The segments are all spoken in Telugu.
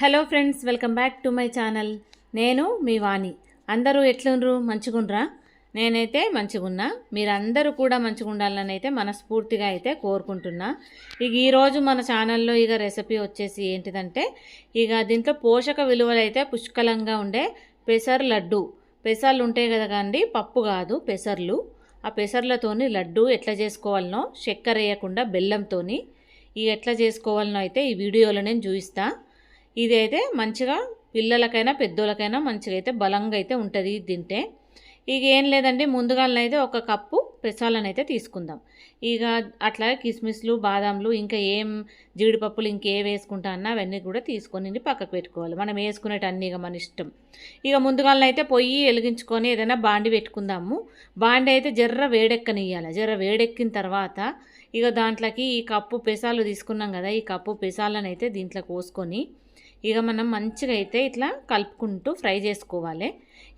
Hello friends, welcome back to my channel. నేను మీ వాణి. అందరూ ఎట్లుండ్రు? మంచిగుండ్రా? నేనైతే మంచిగున్నా. మీరందరూ కూడా మంచిగా ఉండాలని అయితే మనస్ఫూర్తిగా అయితే కోరుకుంటున్నా. ఈరోజు మన ఛానల్లో రెసిపీ వచ్చేసి ఏంటిదంటే దీంట్లో పోషక విలువలు అయితే పుష్కలంగా ఉండే పెసర్ లడ్డు. పెసర్లు ఉంటాయి కదా అండి, పప్పు కాదు పెసర్లు. ఆ పెసర్లతోని లడ్డు ఎట్లా చేసుకోవాలనో, చక్కెర వేయకుండా బెల్లంతోని ఎట్లా చేసుకోవాలనో అయితే ఈ వీడియోలో నేను చూపిస్తా. ఇది అయితే మంచిగా పిల్లలకైనా పెద్దోళ్ళకైనా మంచిగా అయితే బలంగా అయితే ఉంటుంది తింటే. ఏం లేదండి, ముందుగానైతే ఒక కప్పు పెసాలను అయితే తీసుకుందాం. అట్లా కిస్మిస్లు, బాదాంలు, ఇంకా ఏం జీడిపప్పులు ఇంకే వేసుకుంటా అన్నా అవన్నీ కూడా తీసుకొని పక్కకు పెట్టుకోవాలి. మనం వేసుకునేటన్నీ మన ఇష్టం. ముందుగానైతే పొయ్యి వెలిగించుకొని ఏదైనా బాండి పెట్టుకుందాము. బాండి అయితే జర్ర వేడెక్కనియ్యాలి. జర్ర వేడెక్కిన తర్వాత దాంట్లోకి ఈ కప్పు పెసాలు తీసుకున్నాం కదా, ఈ కప్పు పెసాలను అయితే దీంట్లో కోసుకొని మనం మంచిగా అయితే ఇట్లా కలుపుకుంటూ ఫ్రై చేసుకోవాలి.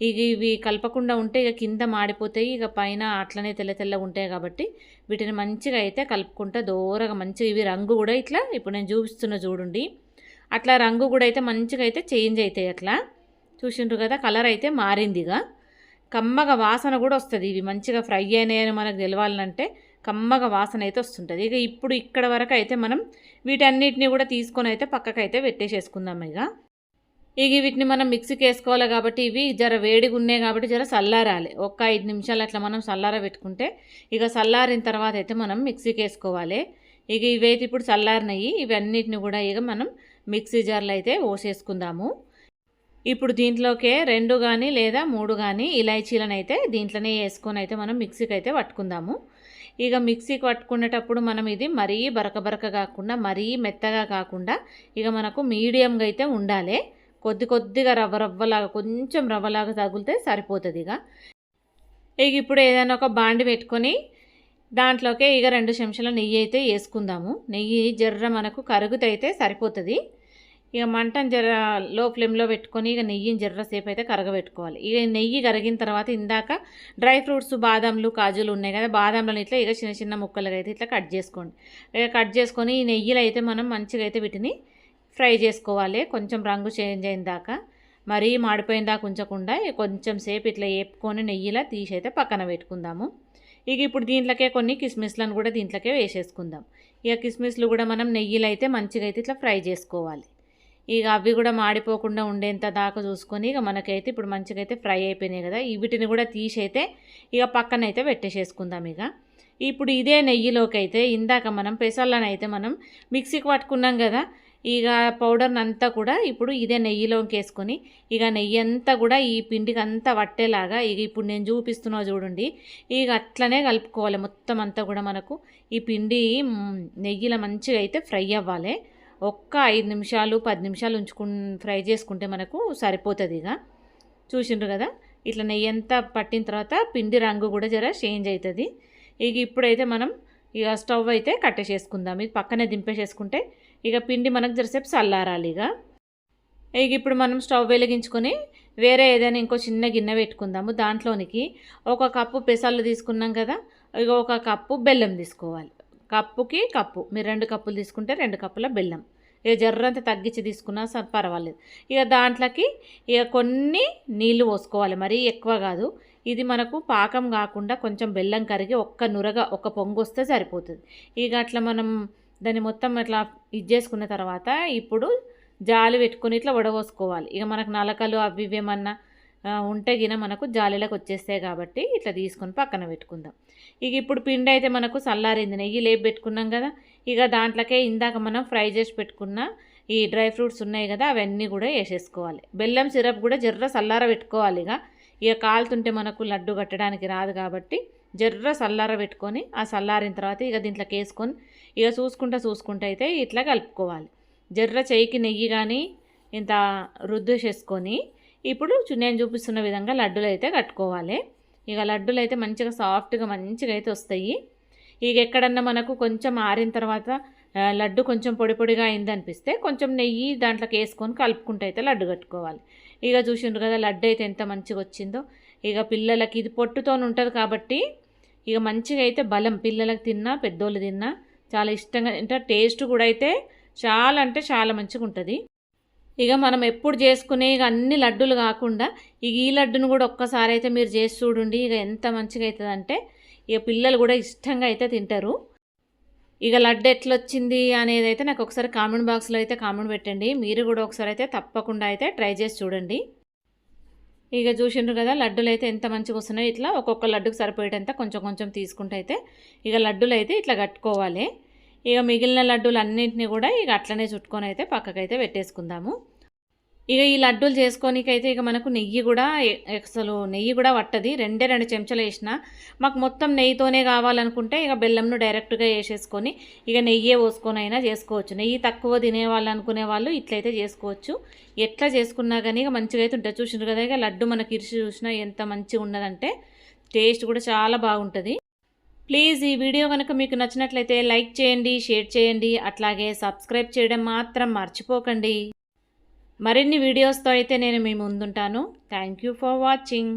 ఇవి కలపకుండా ఉంటే కింద మాడిపోతాయి, పైన అట్లనే తెల్ల తెల్లగా ఉంటాయి. కాబట్టి వీటిని మంచిగా అయితే కలుపుకుంటా దూరగా మంచిగా ఇవి రంగు కూడా ఇట్లా ఇప్పుడు నేను చూపిస్తున్నా చూడండి, అట్లా రంగు కూడా అయితే మంచిగా అయితే చేంజ్ అవుతాయి. అట్లా చూసిండ్రు కదా, కలర్ అయితే మారిందిగా. కమ్మగా వాసన కూడా వస్తుంది. ఇవి మంచిగా ఫ్రై అయినాయని మనకు తెలవాలంటే కమ్మగా వాసన అయితే వస్తుంటుంది. ఇప్పుడు ఇక్కడ వరకు అయితే మనం వీటన్నిటిని కూడా తీసుకొని అయితే పక్కకైతే పెట్టేసేసుకుందాం. వీటిని మనం మిక్సీకి వేసుకోవాలి కాబట్టి ఇవి జర వేడిగా ఉన్నాయి కాబట్టి జర చల్లారాలి. ఒక 5 నిమిషాలు అట్లా మనం చల్లార పెట్టుకుంటే చల్లారిన తర్వాత అయితే మనం మిక్సీకి వేసుకోవాలి. ఇవైతే ఇప్పుడు చల్లారినవి, ఇవన్నిటిని కూడా మనం మిక్సీ జార్లో అయితే పోసేసుకుందాము. ఇప్పుడు దీంట్లోకే 2 కానీ లేదా 3 కానీ ఇలాచీలను అయితే దీంట్లోనే వేసుకొని అయితే మనం మిక్సీకి అయితే పట్టుకుందాము. మిక్సీకి పట్టుకునేటప్పుడు మనం ఇది మరీ బరక కాకుండా మరీ మెత్తగా కాకుండా మనకు మీడియంగా అయితే ఉండాలి. కొద్దిగా రవ్వలాగా కొంచెం రవ్వలాగా తగిలితే సరిపోతుంది. ఇప్పుడు ఏదైనా ఒక బాండి పెట్టుకొని దాంట్లోకే 2 చెంచాల నెయ్యి అయితే వేసుకుందాము. నెయ్యి జర్ర మనకు కరుగుతైతే సరిపోతుంది. మంటను జర లో ఫ్లేమ్లో పెట్టుకొని నెయ్యిని జర్రసేపు అయితే కరగబెట్టుకోవాలి. నెయ్యి కరిగిన తర్వాత ఇందాక డ్రై ఫ్రూట్స్, బాదాంలు, కాజులు ఉన్నాయి కదా, బాదాంలను ఇట్లా చిన్న చిన్న ముక్కలుగా అయితే ఇట్లా కట్ చేసుకోండి. కట్ చేసుకొని ఈ నెయ్యిలో అయితే మనం మంచిగా అయితే వీటిని ఫ్రై చేసుకోవాలి. కొంచెం రంగు చేంజ్ అయిన దాకా, మరీ మాడిపోయిన దాకా ఉంచకుండా కొంచెం సేపు ఇట్లా వేపుకొని నెయ్యిలో తీసి అయితే పక్కన పెట్టుకుందాము. ఇప్పుడు దీంట్లోకే కొన్ని కిస్మిస్లను కూడా దీంట్లోకే వేసేసుకుందాం. కిస్మిస్లు కూడా మనం నెయ్యిలో అయితే మంచిగా అయితే ఇట్లా ఫ్రై చేసుకోవాలి. అవి కూడా మాడిపోకుండా ఉండేంత దాకా చూసుకొని మనకైతే ఇప్పుడు మంచిగా అయితే ఫ్రై అయిపోయినాయి కదా, వీటిని కూడా తీసి అయితే పక్కన అయితే పెట్టేసేసుకుందాం. ఇప్పుడు ఇదే నెయ్యిలోకి అయితే ఇందాక మనం పెసర్లను అయితే మనం మిక్సీకి పట్టుకున్నాం కదా, పౌడర్ని అంతా కూడా ఇప్పుడు ఇదే నెయ్యిలోకి వేసుకొని నెయ్యి అంతా కూడా ఈ పిండికి అంతా పట్టేలాగా ఇప్పుడు నేను చూపిస్తున్నా చూడండి, అట్లనే కలుపుకోవాలి. మొత్తం అంతా కూడా మనకు ఈ పిండి నెయ్యిలో మంచిగా అయితే ఫ్రై అవ్వాలి. ఒక్క 5 నిమిషాలు 10 నిమిషాలు ఫ్రై చేసుకుంటే మనకు సరిపోతుంది. చూసిండ్రు కదా, ఇట్లా నెయ్యి అంతా పట్టిన తర్వాత పిండి రంగు కూడా జర చేంజ్ అవుతుంది. ఇప్పుడైతే మనం స్టవ్ అయితే కట్టేసేసుకుందాం. ఇది పక్కనే దింపేసేసుకుంటే పిండి మనకు జరసేపు చల్లారాలి. ఇప్పుడు మనం స్టవ్ వెలిగించుకొని వేరే ఏదైనా ఇంకో చిన్న గిన్నె పెట్టుకుందాము. దాంట్లోనికి ఒక కప్పు పెసర్లు తీసుకున్నాం కదా, ఒక కప్పు బెల్లం తీసుకోవాలి. కప్పుకి కప్పు, మీరు 2 కప్పులు తీసుకుంటే 2 కప్పుల బెల్లం. జర్రంతా తగ్గించి తీసుకున్నా పర్వాలేదు. దాంట్లోకి కొన్ని నీళ్లు పోసుకోవాలి, మరీ ఎక్కువ కాదు. ఇది మనకు పాకం కాకుండా కొంచెం బెల్లం కరిగి ఒక్క నురగ ఒక పొంగు వస్తే సరిపోతుంది. అట్లా మనం దాన్ని మొత్తం ఇట్లా చేసుకున్న తర్వాత ఇప్పుడు జాలి పెట్టుకొని ఇట్లా వడపోసుకోవాలి. మనకు నలకలు అవి ఇవేమన్నా ఉంటే మనకు జాలీలోకి వచ్చేస్తాయి కాబట్టి ఇట్లా తీసుకొని పక్కన పెట్టుకుందాం. ఇప్పుడు పిండి అయితే మనకు చల్లారింది, నెయ్యి లేపి పెట్టుకున్నాం కదా. దాంట్లోకే ఇందాక మనం ఫ్రై చేసి పెట్టుకున్న ఈ డ్రై ఫ్రూట్స్ ఉన్నాయి కదా, అవన్నీ కూడా వేసేసుకోవాలి. బెల్లం సిరప్ కూడా జర్ర చల్లార పెట్టుకోవాలి. కాలుతుంటే మనకు లడ్డు కట్టడానికి రాదు కాబట్టి జర్ర చల్లార పెట్టుకొని ఆ చల్లారిన తర్వాత దీంట్లోకి వేసుకొని చూసుకుంటూ అయితే ఇట్లా కలుపుకోవాలి. జర్ర చేయికి నెయ్యి కానీ ఇంత రుద్దు చేసుకొని ఇప్పుడు నేను చూపిస్తున్న విధంగా లడ్డూలు అయితే కట్టుకోవాలి. లడ్డూలు అయితే మంచిగా సాఫ్ట్గా మంచిగా అయితే వస్తాయి. ఎక్కడన్నా మనకు కొంచెం ఆరిన తర్వాత లడ్డు కొంచెం పొడి పొడిగా అయిందనిపిస్తే కొంచెం నెయ్యి దాంట్లోకి వేసుకొని కలుపుకుంటూ అయితే లడ్డు కట్టుకోవాలి. చూసిండ్రు కదా లడ్డు అయితే ఎంత మంచిగా వచ్చిందో. పిల్లలకి ఇది పొట్టుతో ఉంటుంది కాబట్టి మంచిగా అయితే బలం, పిల్లలకు తిన్నా పెద్దోళ్ళు తిన్నా చాలా ఇష్టంగా తింటారు. టేస్ట్ కూడా అయితే చాలా అంటే చాలా మంచిగా ఉంటుంది. ఇక మనం ఎప్పుడు చేసుకునే ఇక అన్ని లడ్డూలు కాకుండా ఇక ఈ లడ్డును కూడా ఒక్కసారి అయితే మీరు చేసి చూడండి. ఇక ఎంత మంచిగా అవుతుందంటే ఇక పిల్లలు కూడా ఇష్టంగా అయితే తింటారు. ఇక లడ్డు ఎట్లొచ్చింది అనేది అయితే నాకు ఒకసారి కామెంట్ బాక్స్లో అయితే కామెంట్ పెట్టండి. మీరు కూడా ఒకసారి అయితే తప్పకుండా అయితే ట్రై చేసి చూడండి. ఇక చూసిండ్రు కదా లడ్డూలు అయితే ఎంత మంచిగా వస్తున్నాయి. ఇట్లా ఒక్కొక్క లడ్డుకు సరిపోయేటంత కొంచెం కొంచెం తీసుకుంటే అయితే ఇక లడ్డూలు అయితే ఇట్లా కట్టుకోవాలి. ఇక మిగిలిన లడ్డూలు అన్నింటినీ కూడా ఇక అట్లనే చుట్టుకొని అయితే పక్కకైతే పెట్టేసుకుందాము. ఇక ఈ లడ్డూలు చేసుకోనికైతే ఇక మనకు నెయ్యి కూడా అసలు నెయ్యి కూడా పట్టది. 2 చెంచాలు వేసిన మాకు మొత్తం నెయ్యితోనే కావాలనుకుంటే ఇక బెల్లంను డైరెక్ట్గా వేసేసుకొని ఇక నెయ్యే పోసుకొని అయినా చేసుకోవచ్చు. నెయ్యి తక్కువ తినేవాళ్ళు అనుకునే వాళ్ళు ఇట్లయితే చేసుకోవచ్చు. ఎట్లా చేసుకున్నా కానీ ఇక మంచిగా అయితే ఉంటుంది. చూసిండ్రు కదా ఇక లడ్డు మనకి ఇరిచి చూసినా ఎంత మంచిగా ఉన్నదంటే టేస్ట్ కూడా చాలా బాగుంటుంది. ప్లీజ్ ఈ వీడియో కనుక మీకు నచ్చినట్లయితే లైక్ చేయండి, షేర్ చేయండి, అట్లాగే సబ్స్క్రైబ్ చేయడం మాత్రం మర్చిపోకండి. మరిన్ని వీడియోస్తో అయితే నేను మీ ముందుంటాను. Thank you for watching.